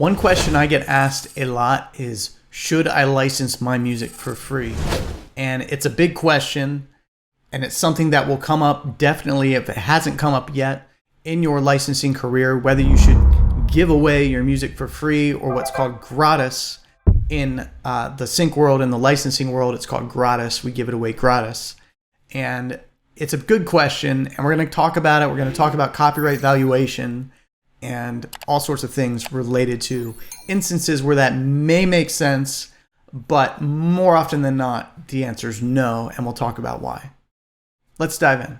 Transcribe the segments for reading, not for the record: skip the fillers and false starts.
One question I get asked a lot is, should I license my music for free? And it's a big question, and it's something that will come up definitely if it hasn't come up yet in your licensing career, whether you should give away your music for free or what's called gratis. In the sync world, in the licensing world, it's called gratis. We give it away gratis. And it's a good question, and we're going to talk about it. We're going to talk about copyright valuation and all sorts of things related to instances where that may make sense, but more often than not, the answer is no, and we'll talk about why. Let's dive in.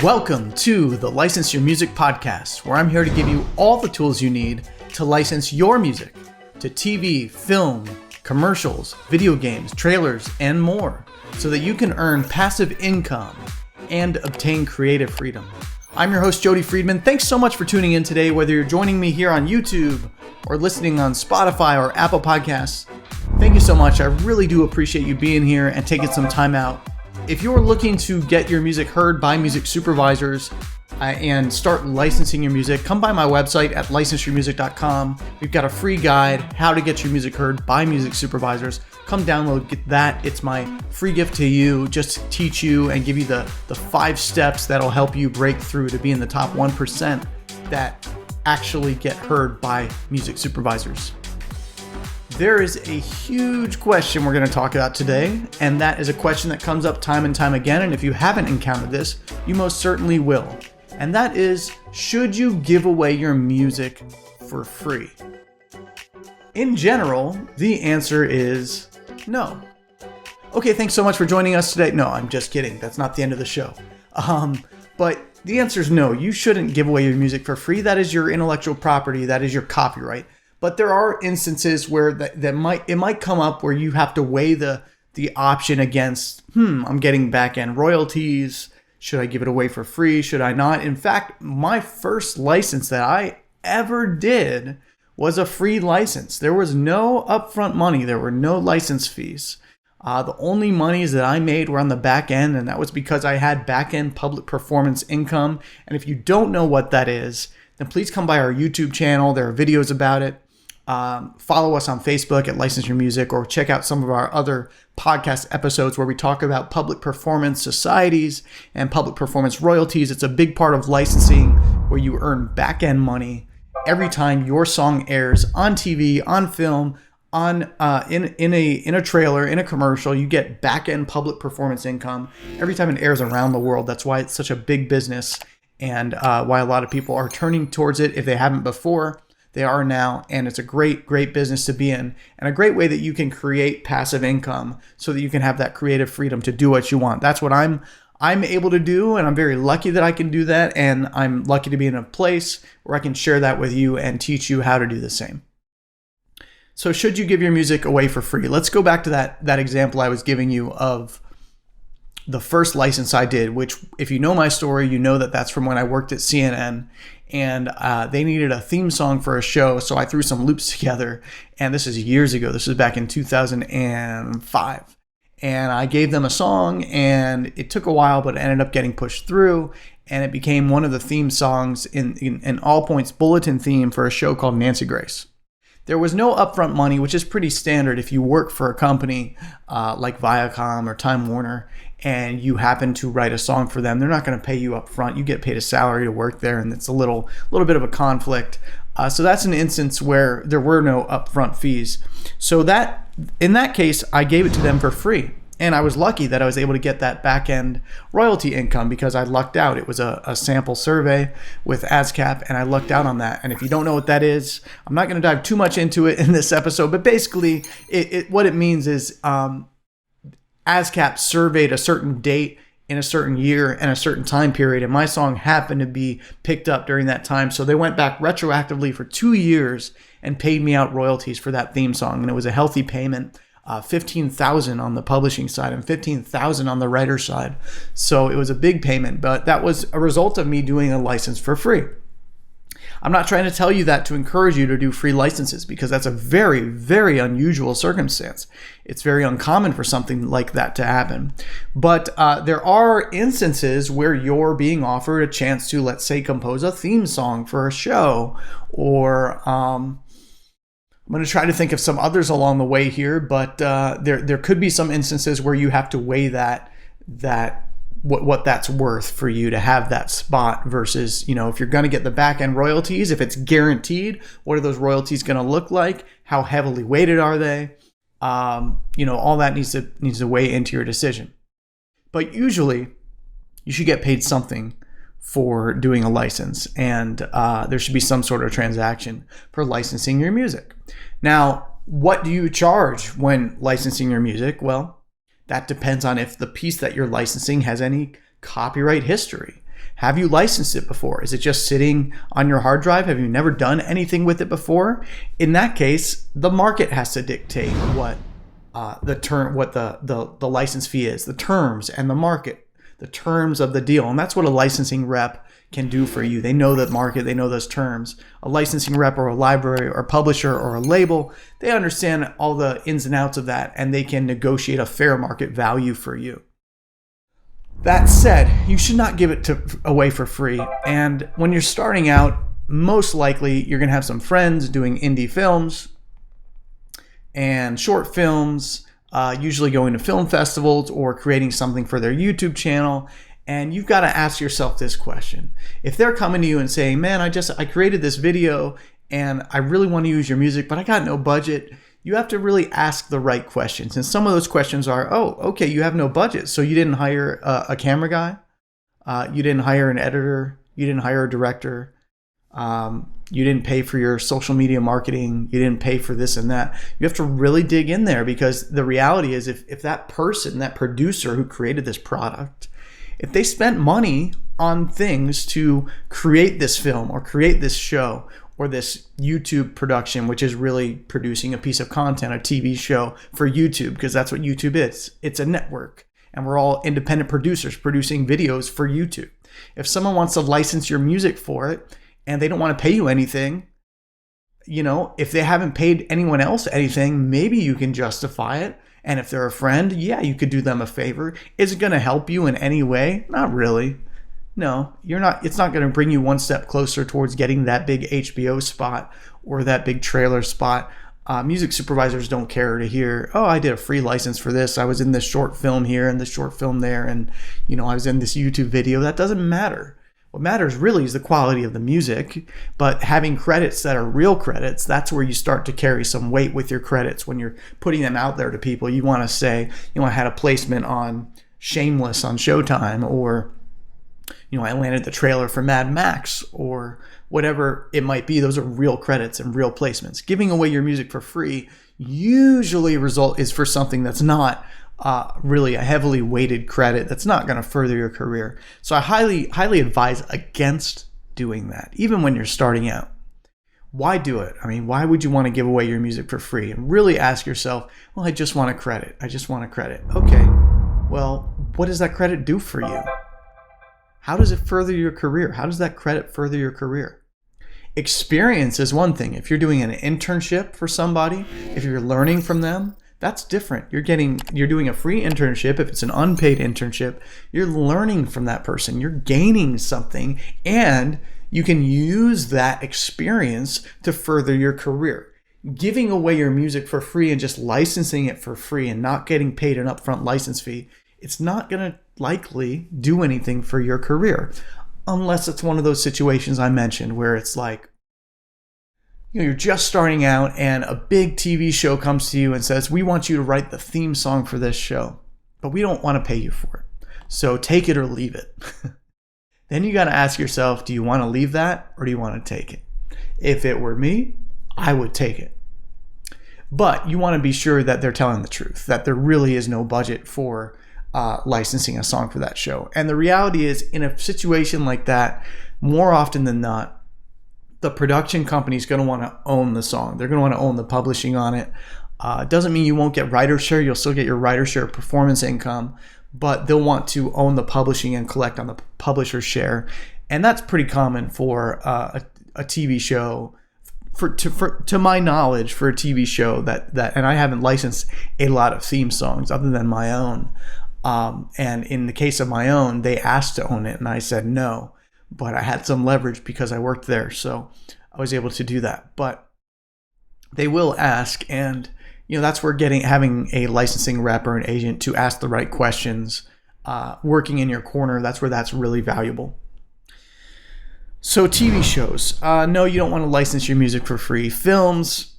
Welcome to the License Your Music podcast, where I'm here to give you all the tools you need to license your music to TV, film, commercials, video games, trailers, and more, so that you can earn passive income and obtain creative freedom. I'm your host, Jody Friedman. Thanks so much for tuning in today, whether you're joining me here on YouTube or listening on Spotify or Apple Podcasts. Thank you so much. I really do appreciate you being here and taking some time out. If you're looking to get your music heard by music supervisors and start licensing your music, come by my website at licenseyourmusic.com. We've got a free guide, how to get your music heard by music supervisors. Come download, get that. It's my free gift to you, just to teach you and give you the 5 steps that'll help you break through to be in the top 1% that actually get heard by music supervisors. There is a huge question we're going to talk about today, and that is a question that comes up time and time again, and if you haven't encountered this, you most certainly will. And that is, should you give away your music for free? In general, the answer is no. Okay, thanks so much for joining us today. No, I'm just kidding. That's not the end of the show. But the answer is no. You shouldn't give away your music for free. That is your intellectual property. That is your copyright. But there are instances where it might come up where you have to weigh the option against, I'm getting back-end royalties. Should I give it away for free? Should I not? In fact, my first license that I ever did was a free license. There was no upfront money. There were no license fees. The only monies that I made were on the back end, and that was because I had back-end public performance income. And if you don't know what that is, then please come by our YouTube channel. There are videos about it. Follow us on Facebook at License Your Music, or check out some of our other podcast episodes where we talk about public performance societies and public performance royalties. It's a big part of licensing where you earn back-end money every time your song airs on TV, on film, on in a trailer, in a commercial. You get back-end public performance income every time it airs around the world. That's why it's such a big business, and why a lot of people are turning towards it. If they haven't before, they are now, and it's a great business to be in, and a great way that you can create passive income so that you can have that creative freedom to do what you want. That's what I'm able to do, and I'm very lucky that I can do that, and I'm lucky to be in a place where I can share that with you and teach you how to do the same. So should you give your music away for free? Let's go back to that example I was giving you of the first license I did, which, if you know my story, you know that that's from when I worked at CNN, and they needed a theme song for a show, so I threw some loops together, and this is years ago. This was back in 2005, and I gave them a song, and it took a while, but it ended up getting pushed through, and it became one of the theme songs in All Points Bulletin theme for a show called Nancy Grace. There was no upfront money, which is pretty standard if you work for a company like Viacom or Time Warner, and you happen to write a song for them. They're not going to pay you up front. You get paid a salary to work there, and it's a little bit of a conflict. So that's an instance where there were no upfront fees. So in that case, I gave it to them for free. And I was lucky that I was able to get that back-end royalty income because I lucked out. It was a sample survey with ASCAP, and I lucked out on that. And if you don't know what that is, I'm not going to dive too much into it in this episode, but basically what it means is ASCAP surveyed a certain date in a certain year and a certain time period, and my song happened to be picked up during that time. So they went back retroactively for 2 years and paid me out royalties for that theme song, and it was a healthy payment. $15,000 on the publishing side and $15,000 on the writer side. So it was a big payment, but that was a result of me doing a license for free. I'm not trying to tell you that to encourage you to do free licenses, because that's a very, very unusual circumstance. It's very uncommon for something like that to happen. But there are instances where you're being offered a chance to, let's say, compose a theme song for a show, or I'm going to try to think of some others along the way here, but there could be some instances where you have to weigh that what that's worth for you to have that spot versus, if you're going to get the back end royalties, if it's guaranteed, what are those royalties going to look like? How heavily weighted are they? All that needs to weigh into your decision. But usually you should get paid something for doing a license, and there should be some sort of transaction for licensing your music. Now, what do you charge when licensing your music? Well, that depends on if the piece that you're licensing has any copyright history. Have you licensed it before? Is it just sitting on your hard drive? Have you never done anything with it before? In that case, the market has to dictate what the license fee is, the terms and the market, the terms of the deal. And that's what a licensing rep can do for you. They know the market, they know those terms. A licensing rep or a library or a publisher or a label, they understand all the ins and outs of that, and they can negotiate a fair market value for you. That said, you should not give it away for free. And when you're starting out, most likely you're going to have some friends doing indie films and short films, usually going to film festivals or creating something for their YouTube channel. And you've got to ask yourself this question. If they're coming to you and saying, man, I created this video and I really want to use your music, but I got no budget, you have to really ask the right questions. And some of those questions are, oh, okay, you have no budget, so you didn't hire a camera guy, you didn't hire an editor, you didn't hire a director, you didn't pay for your social media marketing, you didn't pay for this and that. You have to really dig in there, because the reality is if that person, that producer who created this product, if they spent money on things to create this film or create this show or this YouTube production, which is really producing a piece of content, a TV show for YouTube, because that's what YouTube is. It's a network, and we're all independent producers producing videos for YouTube. If someone wants to license your music for it and they don't want to pay you anything, if they haven't paid anyone else anything, maybe you can justify it. And if they're a friend, yeah, you could do them a favor. Is it going to help you in any way? Not really. No, you're not. It's not going to bring you one step closer towards getting that big HBO spot or that big trailer spot. Music supervisors don't care to hear, oh, I did a free license for this. I was in this short film here and this short film there. And, I was in this YouTube video. That doesn't matter. What matters really is the quality of the music, but having credits that are real credits, that's where you start to carry some weight with your credits. When you're putting them out there to people, you want to say, I had a placement on Shameless on Showtime, or, I landed the trailer for Mad Max, or whatever it might be. Those are real credits and real placements. Giving away your music for free usually is for something that's not really a heavily weighted credit, that's not going to further your career. So I highly advise against doing that, even when you're starting out. Why do it? Why would you want to give away your music for free? And really ask yourself, well, I just want a credit. Okay, well, what does that credit do for you? How does it further your career? How does that credit further your career? Experience is one thing. If you're doing an internship for somebody, if you're learning from them, that's different. You're doing a free internship. If it's an unpaid internship, you're learning from that person. You're gaining something, and you can use that experience to further your career. Giving away your music for free and just licensing it for free and not getting paid an upfront license fee, it's not going to likely do anything for your career, unless it's one of those situations I mentioned where it's like, you're just starting out and a big TV show comes to you and says, we want you to write the theme song for this show, but we don't want to pay you for it. So take it or leave it. Then you got to ask yourself, do you want to leave that or do you want to take it? If it were me, I would take it. But you want to be sure that they're telling the truth, that there really is no budget for licensing a song for that show. And the reality is, in a situation like that, more often than not, the production company is going to want to own the song. They're going to want to own the publishing on it. It doesn't mean you won't get writer share. You'll still get your writer share performance income, but they'll want to own the publishing and collect on the publisher's share. And that's pretty common for a TV show, to my knowledge, for a TV show that and I haven't licensed a lot of theme songs other than my own. And in the case of my own, they asked to own it, and I said no. But I had some leverage because I worked there, so I was able to do that. But they will ask, and that's where having a licensing rep or an agent to ask the right questions, working in your corner, that's where that's really valuable. So TV shows, no, you don't want to license your music for free. Films,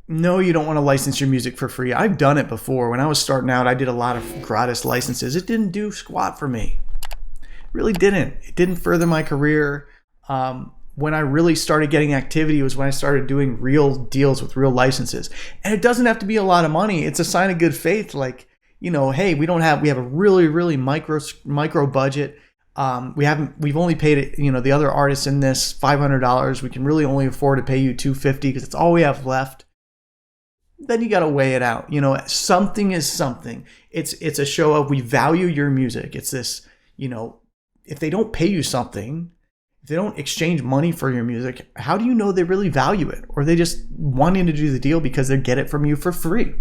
no, you don't want to license your music for free. I've done it before. When I was starting out, I did a lot of gratis licenses. It didn't do squat for me. It really didn't. It didn't further my career. When I really started getting activity was when I started doing real deals with real licenses. And it doesn't have to be a lot of money. It's a sign of good faith. Like, hey, we have a really, really micro budget. We've only paid it, the other artists in this $500. We can really only afford to pay you $250 because it's all we have left. Then you got to weigh it out. Something is something. It's a show of, we value your music. It's this, if they don't pay you something, if they don't exchange money for your music, how do you know they really value it? Or they just wanting to do the deal because they get it from you for free?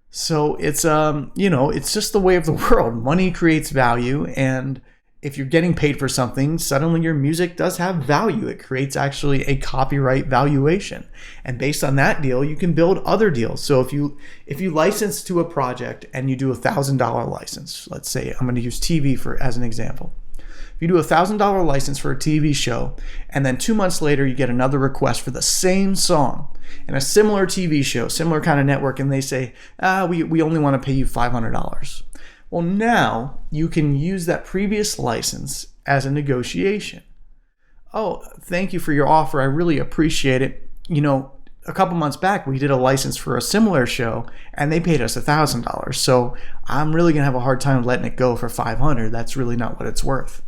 So it's, it's just the way of the world. Money creates value. And if you're getting paid for something, suddenly your music does have value. It creates actually a copyright valuation. And based on that deal, you can build other deals. So if you license to a project and you do $1,000 license, let's say I'm going to use TV as an example. If you do $1,000 license for a TV show, and then 2 months later you get another request for the same song and a similar TV show, similar kind of network, and they say, we only want to pay you $500. Well, now you can use that previous license as a negotiation. Oh, thank you for your offer. I really appreciate it. A couple months back, we did a license for a similar show and they paid us $1,000. So I'm really going to have a hard time letting it go for $500. That's really not what it's worth.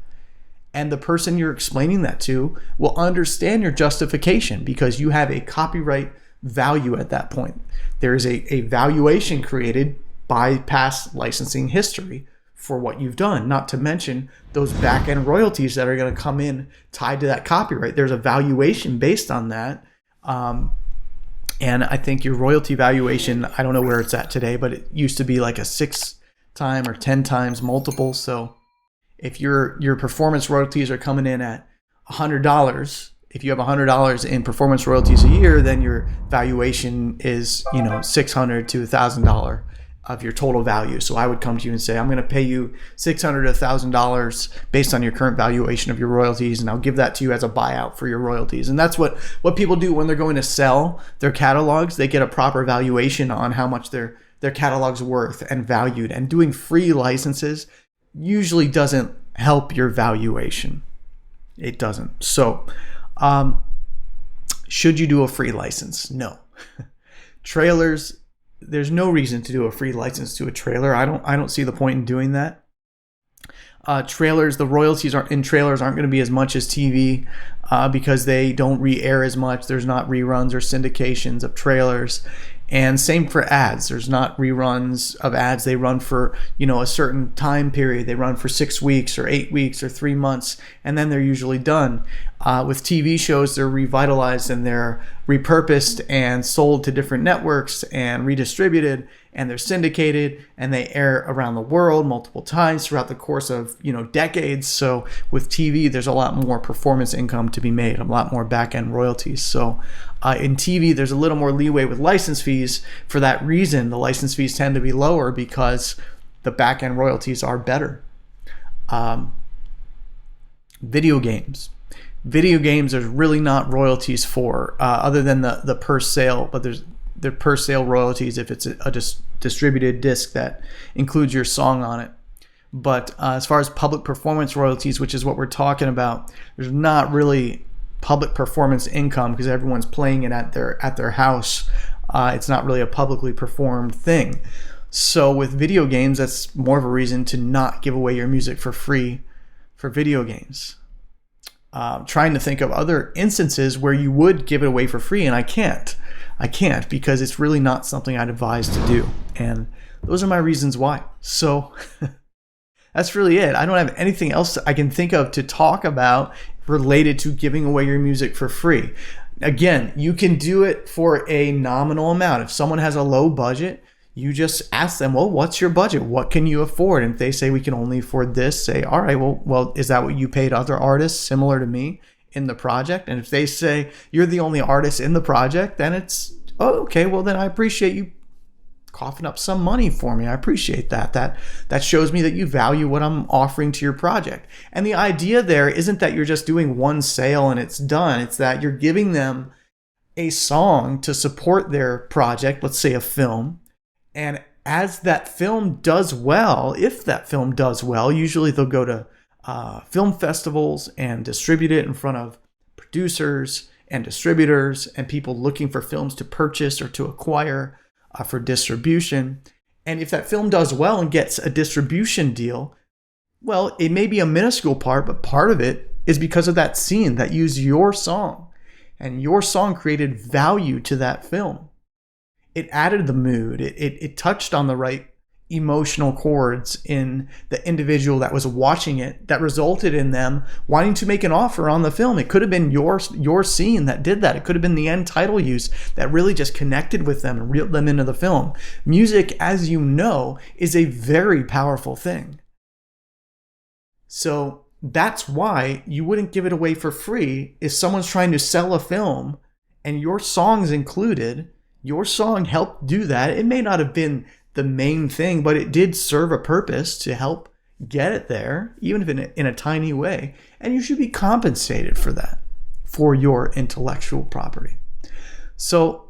And the person you're explaining that to will understand your justification because you have a copyright value at that point. There is a valuation created by past licensing history for what you've done, not to mention those back-end royalties that are going to come in tied to that copyright. There's a valuation based on that. And I think your royalty valuation, I don't know where it's at today, but it used to be like a 6 time or 10 times multiple. So if your performance royalties are coming in at $100, if you have $100 in performance royalties a year, then your valuation is, $600 to $1,000 of your total value. So I would come to you and say, I'm going to pay you $600 to $1,000 based on your current valuation of your royalties, and I'll give that to you as a buyout for your royalties. And that's what people do when they're going to sell their catalogs. They get a proper valuation on how much their catalog's worth and valued. And doing free licenses usually doesn't help your valuation. It doesn't. So should you do a free license? No. Trailers, there's no reason to do a free license to a trailer. I don't see the point in doing that. Trailers, the royalties in trailers aren't going to be as much as TV because they don't re-air as much. There's not reruns or syndications of trailers. And same for ads. There's not reruns of ads. They run for, a certain time period. They run for 6 weeks or 8 weeks or 3 months, and then they're usually done. With TV shows, they're revitalized and they're repurposed and sold to different networks and redistributed, and they're syndicated and they air around the world multiple times throughout the course of, decades. So with TV, there's a lot more performance income to be made, a lot more back-end royalties. So in TV, there's a little more leeway with license fees. For that reason, the license fees tend to be lower because the back-end royalties are better. Video games. Video games, there's really not royalties for, other than the per sale, but there's per sale royalties if it's a distributed disc that includes your song on it. But as far as public performance royalties, which is what we're talking about, there's not really public performance income because everyone's playing it at their house. It's not really a publicly performed thing. So with video games, that's more of a reason to not give away your music for free for video games. Trying to think of other instances where you would give it away for free, and I can't because it's really not something I'd advise to do. And those are my reasons why. So That's really it. I don't have anything else I can think of to talk about related to giving away your music for free. Again, you can do it for a nominal amount. If someone has a low budget, you just ask them, well, what's your budget? What can you afford? And if they say we can only afford this, say, all right, well, is that what you paid other artists similar to me in the project? And if they say you're the only artist in the project, then it's, oh, okay, well, then I appreciate you coughing up some money for me. I appreciate that. That shows me that you value what I'm offering to your project. And the idea there isn't that you're just doing one sale and it's done. It's that you're giving them a song to support their project, let's say a film. And as that film does well, if that film does well, usually they'll go to film festivals and distribute it in front of producers and distributors and people looking for films to purchase or to acquire for distribution. And if that film does well and gets a distribution deal, well, it may be a minuscule part, but part of it is because of that scene that used your song. And your song created value to that film. It added the mood. It touched on the right emotional chords in the individual that was watching it, that resulted in them wanting to make an offer on the film. It could have been your scene that did that. It could have been the end title use that really just connected with them and reeled them into the film. Music, as you know, is a very powerful thing. So that's why you wouldn't give it away for free if someone's trying to sell a film and your song's included. Your song helped do that. It may not have been the main thing, but it did serve a purpose to help get it there, even if in a tiny way. And you should be compensated for that, for your intellectual property. So,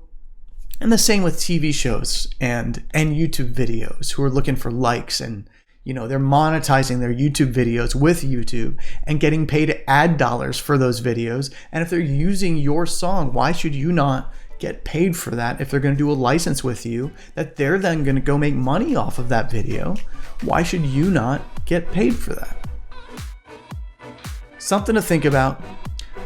and the same with TV shows and YouTube videos who are looking for likes, and they're monetizing their YouTube videos with YouTube and getting paid ad dollars for those videos. And if they're using your song, why should you not get paid for that? If they're going to do a license with you that they're then going to go make money off of that video, why should you not get paid for that? Something to think about.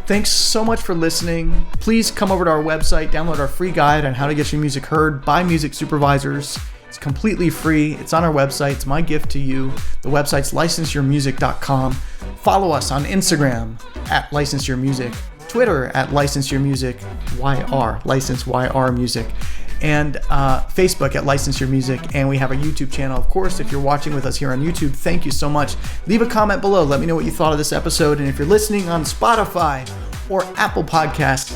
Thanks so much for listening. Please come over to our website, download our free guide on how to get your music heard by music supervisors. It's completely free. It's on our website. It's my gift to you. The website's licenseyourmusic.com. Follow us on Instagram at licenseyourmusic. Twitter at licenseyourmusic.yr, license YR music, and Facebook at License Your Music. And we have a YouTube channel, of course. If you're watching with us here on YouTube, thank you so much. Leave a comment below. Let me know what you thought of this episode. And if you're listening on Spotify or Apple Podcasts,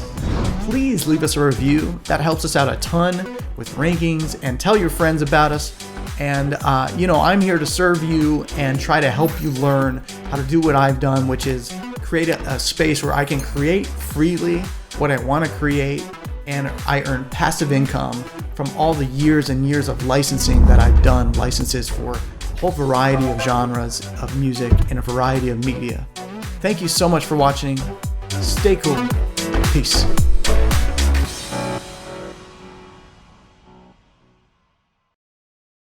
please leave us a review. That helps us out a ton with rankings, and tell your friends about us. And, I'm here to serve you and try to help you learn how to do what I've done, which is create a space where I can create freely what I want to create, and I earn passive income from all the years and years of licensing that I've done, licenses for a whole variety of genres of music in a variety of media. Thank you so much for watching. Stay cool. Peace.